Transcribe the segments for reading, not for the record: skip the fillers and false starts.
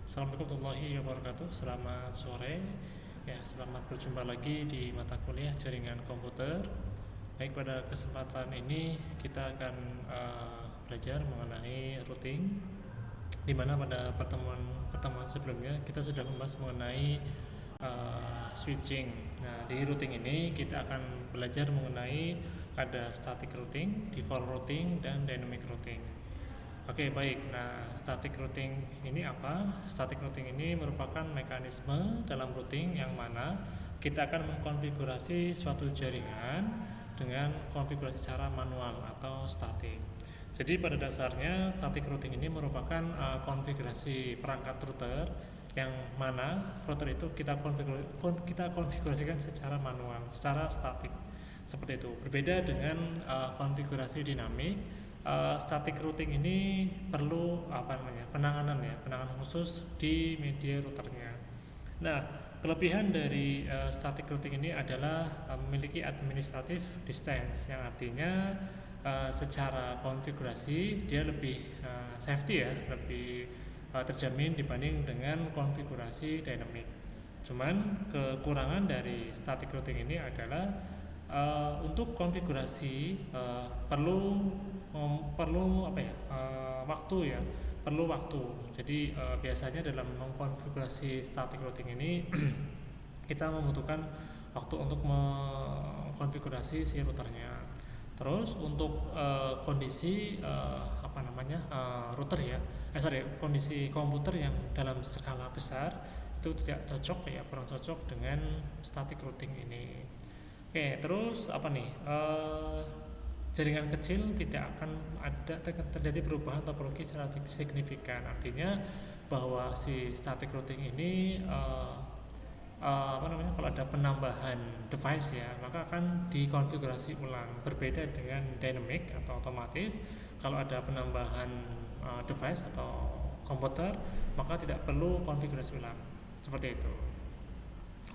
Assalamualaikum warahmatullahi wabarakatuh. Selamat sore. Ya, selamat berjumpa lagi di mata kuliah jaringan komputer. Baik, pada kesempatan ini kita akan belajar mengenai routing, di mana pada pertemuan sebelumnya kita sudah membahas mengenai switching. Nah, di routing ini kita akan belajar mengenai ada static routing, default routing, dan dynamic routing. Oke, baik. Nah, static routing ini apa? Static routing ini merupakan mekanisme dalam routing yang mana kita akan mengkonfigurasi suatu jaringan dengan konfigurasi secara manual atau statik. Jadi pada dasarnya static routing ini merupakan konfigurasi perangkat router yang mana router itu kita konfigurasikan secara manual, secara statik. Seperti itu. Berbeda dengan konfigurasi dinamik. Static routing ini perlu penanganan khusus di media routernya. Nah, kelebihan dari static routing ini adalah memiliki administrative distance, yang artinya secara konfigurasi dia lebih safety ya, lebih terjamin dibanding dengan konfigurasi dynamic. Cuman kekurangan dari static routing ini adalah untuk konfigurasi perlu waktu ya, perlu waktu. Jadi biasanya dalam mengkonfigurasi static routing ini kita membutuhkan waktu untuk mengkonfigurasi si routernya. Terus untuk kondisi router ya, kondisi komputer yang dalam skala besar itu tidak cocok ya, kurang cocok dengan static routing ini. Oke, terus jaringan kecil tidak akan terjadi perubahan topologi secara signifikan. Artinya bahwa si static routing ini kalau ada penambahan device ya, maka akan dikonfigurasi ulang. Berbeda dengan dynamic atau otomatis, kalau ada penambahan device atau komputer, maka tidak perlu konfigurasi ulang. Seperti itu.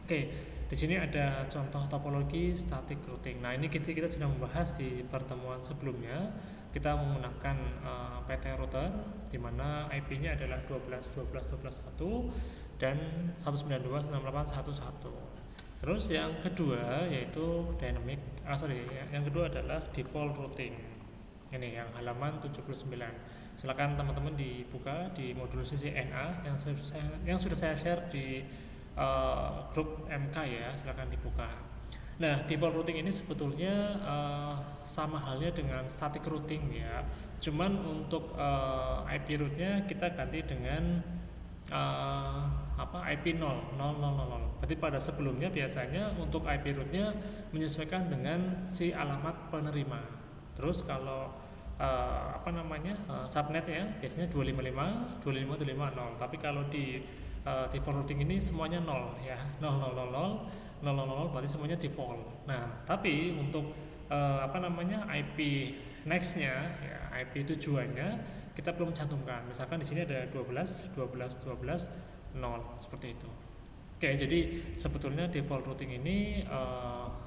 Oke, di sini ada contoh topologi static routing. Nah, ini kita sudah membahas di pertemuan sebelumnya. Kita menggunakan PT router di mana IP-nya adalah 12.12.12.1 dan 192.168.1.1. Terus yang kedua yaitu yang kedua adalah default routing. Ini yang halaman 79. Silakan teman-teman dibuka di modul CCNA yang sudah saya share di grup MK ya, silakan dibuka. Nah, default routing ini sebetulnya sama halnya dengan static routing ya. Cuman untuk IP rootnya kita ganti dengan IP 0. Berarti pada sebelumnya biasanya untuk IP rootnya menyesuaikan dengan si alamat penerima. Terus kalau subnetnya biasanya 255, 255.250. Tapi kalau di default routing ini semuanya 0 ya, 000 berarti semuanya default. Nah, tapi untuk IP nextnya ya, IP tujuannya kita belum cantumkan. Misalkan di sini ada 12 0 seperti itu. Oke, jadi sebetulnya default routing ini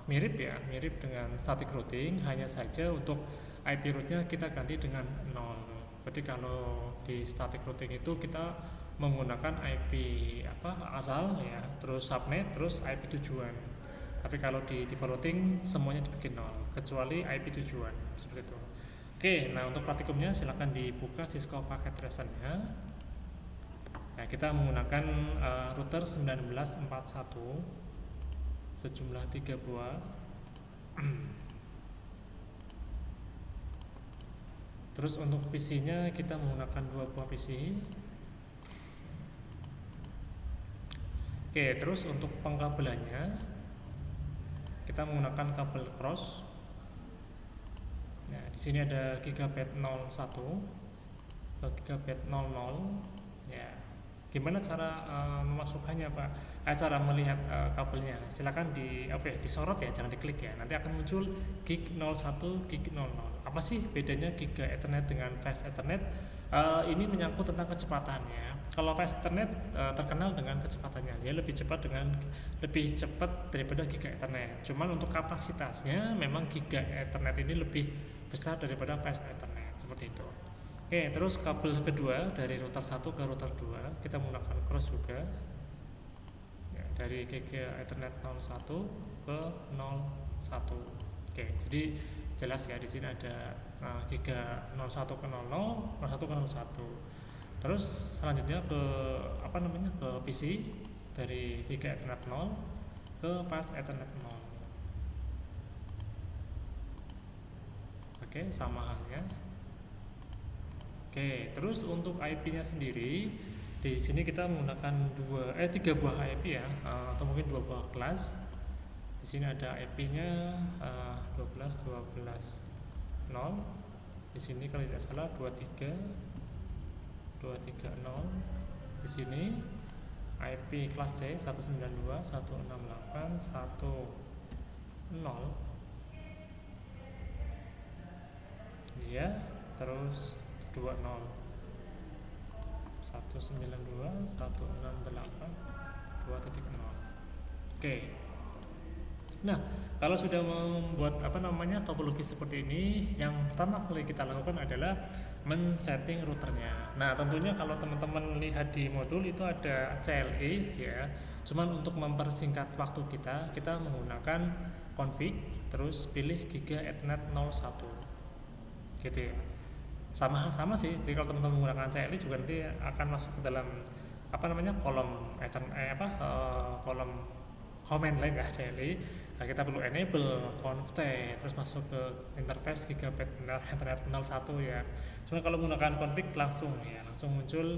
mirip dengan static routing, hanya saja untuk IP rootnya kita ganti dengan 0. Berarti kalau di static routing itu kita menggunakan IP asal ya, terus subnet, terus IP tujuan. Tapi kalau di default routing semuanya dibikin 0 kecuali IP tujuan, seperti itu. Oke, nah untuk praktikumnya silakan dibuka Cisco Packet Tracer-nya. Nah, kita menggunakan router 1941 sejumlah 3 buah. Terus untuk PC-nya kita menggunakan 2 buah PC. Oke, terus untuk pengkabelannya kita menggunakan kabel cross. Nah, di sini ada gigabit 01 atau gigabit 00. Ya, gimana cara memasukkannya Pak? Cara melihat kabelnya. Silakan disorot ya, jangan diklik ya. Nanti akan muncul gig 01, gig 00. Apa sih bedanya Giga Ethernet dengan Fast Ethernet? Ini menyangkut tentang kecepatannya. Kalau Fast Ethernet terkenal dengan kecepatannya, dia lebih cepat daripada Giga Ethernet. Cuman untuk kapasitasnya memang Giga Ethernet ini lebih besar daripada Fast Ethernet, seperti itu. Oke, terus kabel kedua dari router 1 ke router 2 kita menggunakan cross juga ya, dari Giga Ethernet 01 ke 01. Oke, jadi jelas ya di sini ada Giga 01 ke 00, 01 ke 01. Terus selanjutnya ke ke PC dari Giga Ethernet 0 ke Fast Ethernet 0. Oke, sama halnya. Oke, terus untuk IP-nya sendiri di sini kita menggunakan tiga buah IP ya, atau mungkin dua buah kelas. Di sini ada IP-nya 12 12 0. Di sini kalau tidak salah 23 230. Di sini IP kelas C 192 168 10. Iya, terus 20 192 168 2.0. Oke. Nah, kalau sudah membuat topologi seperti ini, yang pertama kali kita lakukan adalah men-setting routernya. Nah, tentunya kalau teman-teman lihat di modul itu ada CLI ya. Cuman untuk mempersingkat waktu kita menggunakan config terus pilih Giga Ethernet 01. Gitu ya. Sama sih, jadi kalau teman-teman menggunakan CLI juga nanti akan masuk ke dalam kolom command line ya CLI. Nah, kita perlu enable conft terus masuk ke interface Gigabit Ethernet 01 ya. Cuma kalau menggunakan config langsung muncul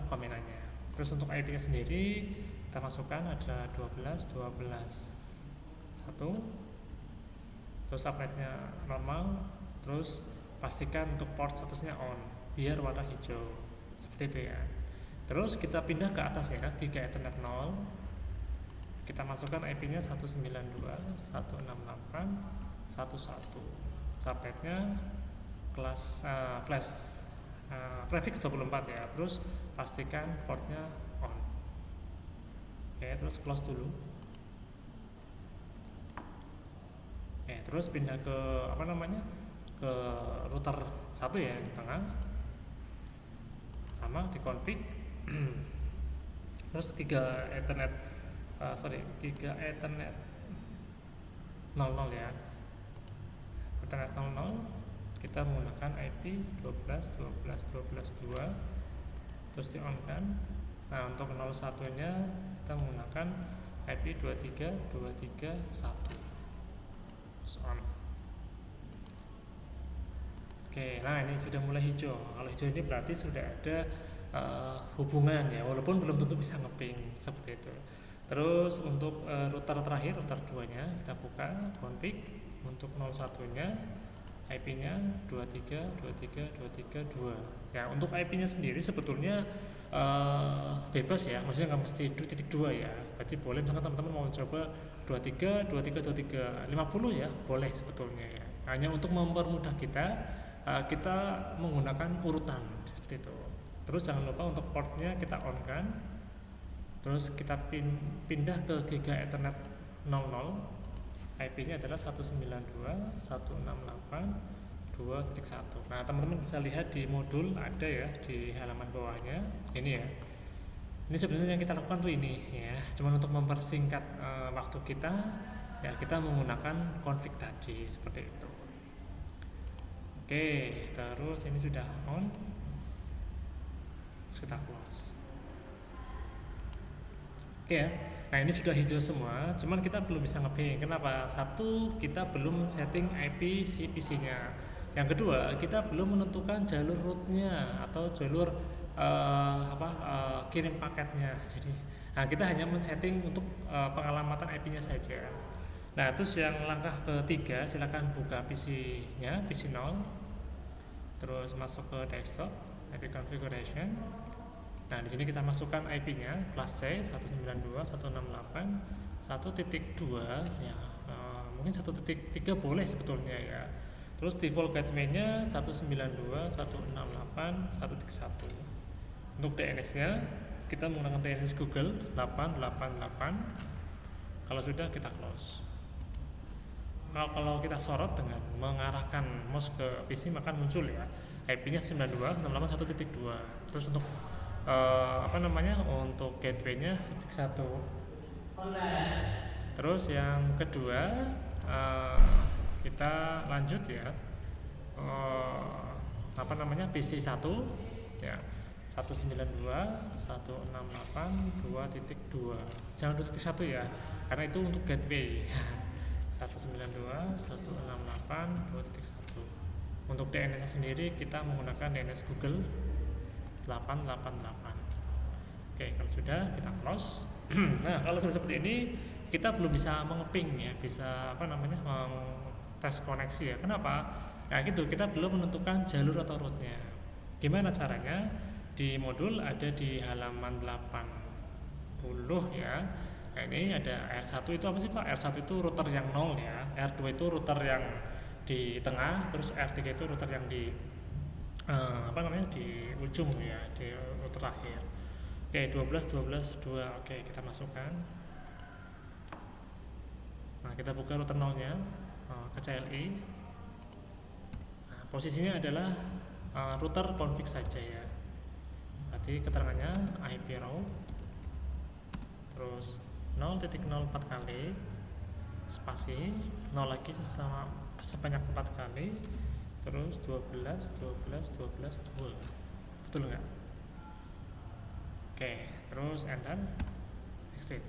komenannya. Terus untuk IP-nya sendiri kita masukkan ada 12 12 1. Terus subnetnya normal, terus pastikan untuk port statusnya on biar warna hijau seperti itu ya. Terus kita pindah ke atas ya, Giga Ethernet 0, kita masukkan IP-nya 192 168 11. Subnetnya kelas flash prefix 24 ya. Terus pastikan portnya on. Oke, terus close dulu. Oke, terus pindah ke ke router 1 ya di tengah, sama di config. Terus Giga Ethernet 00 ya, Ethernet 00 kita menggunakan IP 12 12 12 2 terus di on kan. Nah, untuk 01 nya kita menggunakan IP 23 23 1 terus on. Oke, nah ini sudah mulai hijau. Kalau hijau ini berarti sudah ada hubungan ya, walaupun belum tentu bisa ngeping seperti itu. Terus untuk router terakhir, router 2 nya kita buka config. Untuk 01 nya IP-nya 23 23 23 2. Ya, untuk IP-nya sendiri sebetulnya bebas ya, maksudnya nggak mesti 2.2 ya. Berarti boleh misalkan teman-teman mau coba 23 23 23 50 ya, boleh sebetulnya ya. Hanya untuk mempermudah kita menggunakan urutan seperti itu. Terus jangan lupa untuk portnya kita on kan. Terus kita pindah ke Giga Ethernet 00. IP-nya adalah 192 168 2.1. Nah, teman-teman bisa lihat di modul ada ya di halaman bawahnya. Ini ya. Ini sebenarnya yang kita lakukan tuh ini ya. Cuma untuk mempersingkat waktu kita ya, kita menggunakan config tadi seperti itu. Oke, terus ini sudah on. Terus kita close. Oke ya. Nah, ini sudah hijau semua, cuman kita belum bisa nge-ping. Kenapa? Satu, kita belum setting IP si PC-nya. Yang kedua, kita belum menentukan jalur root-nya atau jalur kirim paketnya. Jadi, nah kita hanya men-setting untuk pengalamatan IP-nya saja. Nah, terus yang langkah ketiga, silakan buka PC-nya, PC 0. Terus masuk ke desktop, IP configuration. Nah, di sini kita masukkan IP-nya kelas C 192 168 1.2 ya. Mungkin 1.3 boleh sebetulnya ya. Terus default gateway-nya 192 168 1.1. Untuk DNS-nya kita menggunakan DNS Google 888. Kalau sudah kita close. Kalau kita sorot dengan mengarahkan mouse ke PC maka muncul ya IP-nya 92.168.1.2. Terus untuk untuk gateway-nya 1. Terus yang kedua kita lanjut ya, PC 1 ya, 192.168.2.2. Jangan 2.1 ya, karena itu untuk gateway. 192.168.2.1. Untuk DNS sendiri kita menggunakan DNS Google 888. Oke, kalau sudah kita close. Nah, kalau sudah seperti ini kita belum bisa mengeping ya, bisa tes koneksi ya. Kenapa? Nah gitu, kita belum menentukan jalur atau route-nya. Gimana caranya? Di modul ada di halaman 80 ya. Nah, ini ada R1 itu apa sih Pak? R1 itu router yang 0 ya, R2 itu router yang di tengah, terus R3 itu router yang di di ujung ya, di router akhir. Oke, 12 2. Oke, kita masukkan. Nah, kita buka router 0-nya ke CLI. Nah, posisinya adalah router config saja ya. Berarti keterangannya IP route, terus 0.04 kali, spasi 0 lagi sebanyak 4 kali, terus 12 2. Betul nggak? Oke, terus enter, exit.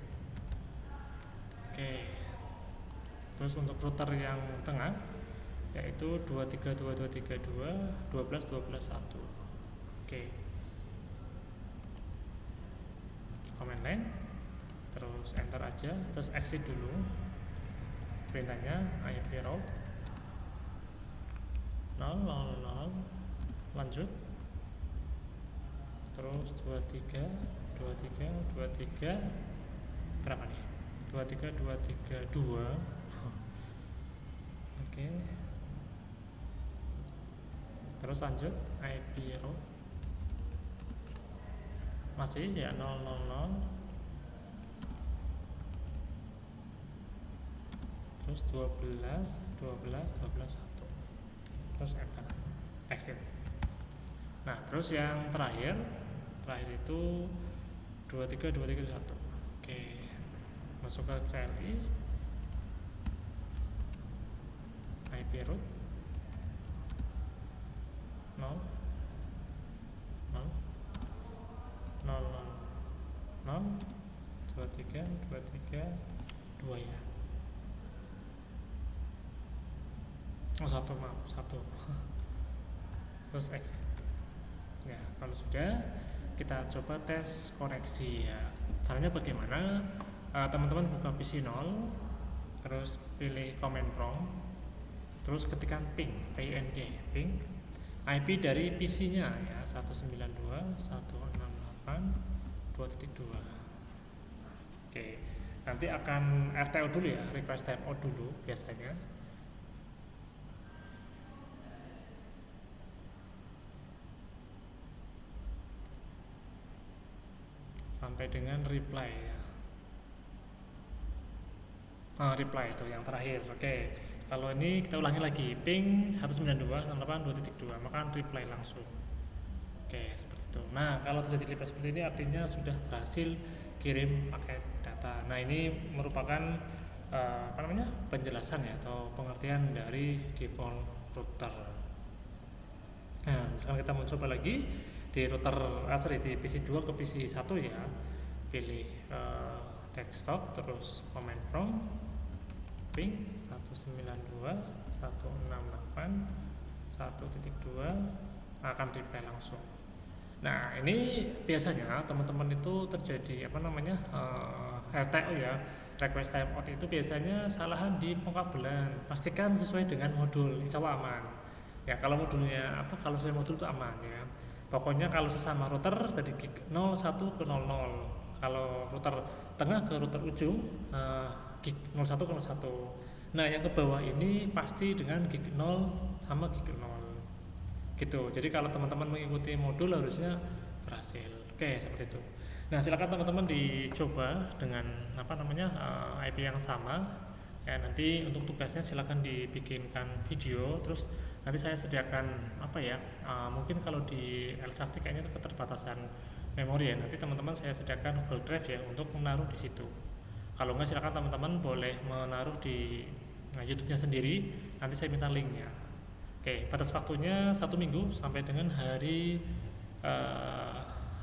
Oke, terus untuk router yang tengah yaitu 232232 12 1. Oke, command line, terus enter aja, terus exit dulu. Perintahnya IP route 000, lanjut, terus 23 berapa nih? 23232. Oke, terus lanjut IP route masih ya 000, terus 12 1, terus enter, exit. Nah, terus yang terakhir itu 23231. Oke, masuk ke CLI, IP route 0 2 ya. Oh, 1. Terus exit. Ya, kalau sudah kita coba tes koneksi ya. Caranya bagaimana? Teman-teman buka PC 0, terus pilih command prompt, terus ketikkan ping IP dari PC-nya ya, 192.168.2.2. Oke, nanti akan RTO dulu ya, request timeout dulu biasanya. Sampai dengan reply ya. Reply itu yang terakhir. Oke, kalau ini kita ulangi lagi, ping 192.168.2.2, maka reply langsung. Oke, seperti itu. Nah, kalau sudah di reply seperti ini artinya sudah berhasil kirim paket data. Nah, ini merupakan penjelasan ya atau pengertian dari default router. Nah, misalkan kita mencoba lagi di router di PC 2 ke PC 1 ya, pilih desktop, terus command prompt ping 192.168.1.2 akan reply langsung. Nah, ini biasanya teman-teman itu terjadi RTO ya, request timeout itu biasanya kesalahan di pengkabelan. Pastikan sesuai dengan modul, insya Allah aman ya. Kalau modulnya kalau sesuai modul itu aman ya. Pokoknya kalau sesama router dari gig 01 ke 00, kalau router tengah ke router ujung gig 01 ke 01. Nah, yang ke bawah ini pasti dengan gig 0 sama gig 0 gitu. Jadi kalau teman-teman mengikuti modul harusnya berhasil. Oke, seperti itu. Nah, silakan teman-teman dicoba dengan IP yang sama ya. Nanti untuk tugasnya silakan dibikinkan video, terus nanti saya sediakan apa ya, mungkin kalau di Elsakti kayaknya itu keterbatasan memori ya, nanti teman-teman saya sediakan Google Drive ya untuk menaruh di situ. Kalau nggak silakan teman-teman boleh menaruh di YouTube-nya sendiri, nanti saya minta linknya. Oke, batas waktunya 1 minggu sampai dengan hari eh,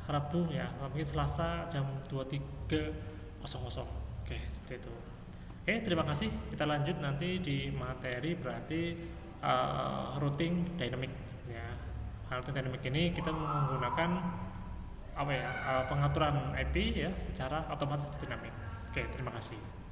Rabu ya, mungkin Selasa jam 23.00. Oke, seperti itu. Oke, terima kasih. Kita lanjut nanti di materi berarti routing dynamic ya. Routing dynamic ini kita menggunakan apa ya, pengaturan IP ya secara otomatis dinamik. Oke, terima kasih.